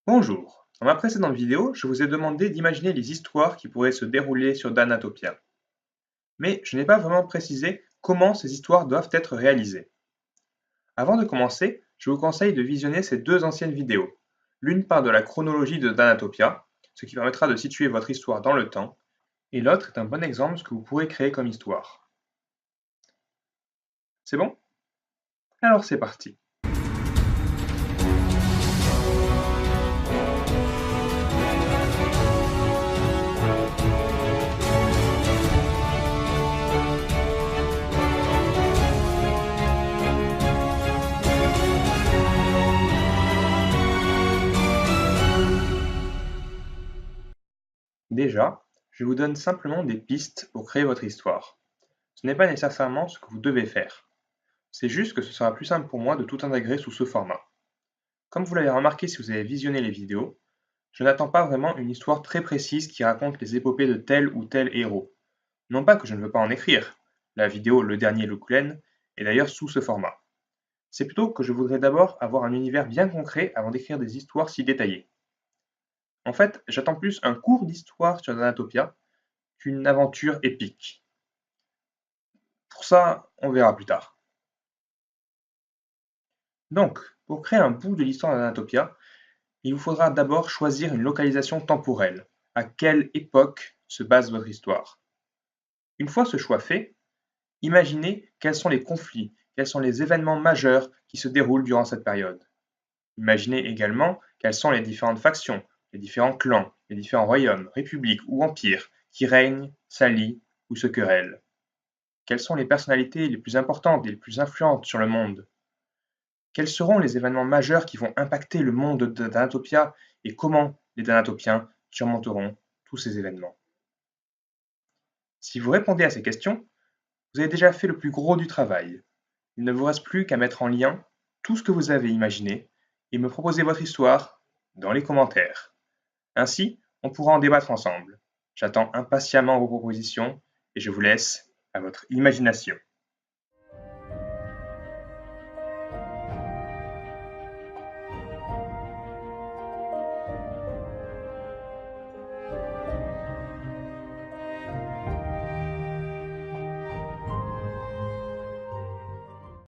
Bonjour, dans ma précédente vidéo, je vous ai demandé d'imaginer les histoires qui pourraient se dérouler sur Danatopia. Mais je n'ai pas vraiment précisé comment ces histoires doivent être réalisées. Avant de commencer, je vous conseille de visionner ces deux anciennes vidéos. L'une parle de la chronologie de Danatopia, ce qui permettra de situer votre histoire dans le temps, et l'autre est un bon exemple de ce que vous pourrez créer comme histoire. C'est bon? Alors c'est parti. Déjà, je vous donne simplement des pistes pour créer votre histoire. Ce n'est pas nécessairement ce que vous devez faire. C'est juste que ce sera plus simple pour moi de tout intégrer sous ce format. Comme vous l'avez remarqué si vous avez visionné les vidéos, je n'attends pas vraiment une histoire très précise qui raconte les épopées de tel ou tel héros. Non pas que je ne veux pas en écrire, la vidéo Le Dernier Lukulen est d'ailleurs sous ce format. C'est plutôt que je voudrais d'abord avoir un univers bien concret avant d'écrire des histoires si détaillées. En fait, j'attends plus un cours d'histoire sur Danatopia qu'une aventure épique. Pour ça, on verra plus tard. Donc, pour créer un bout de l'histoire d'Anatopia, il vous faudra d'abord choisir une localisation temporelle. À quelle époque se base votre histoire? Une fois ce choix fait, imaginez quels sont les conflits, quels sont les événements majeurs qui se déroulent durant cette période. Imaginez également quelles sont les différentes factions, les différents clans, les différents royaumes, républiques ou empires qui règnent, s'allient ou se querellent. Quelles sont les personnalités les plus importantes et les plus influentes sur le monde? Quels seront les événements majeurs qui vont impacter le monde de Danatopia et comment les Danatopiens surmonteront tous ces événements? Si vous répondez à ces questions, vous avez déjà fait le plus gros du travail. Il ne vous reste plus qu'à mettre en lien tout ce que vous avez imaginé et me proposer votre histoire dans les commentaires. Ainsi, on pourra en débattre ensemble. J'attends impatiemment vos propositions et je vous laisse à votre imagination.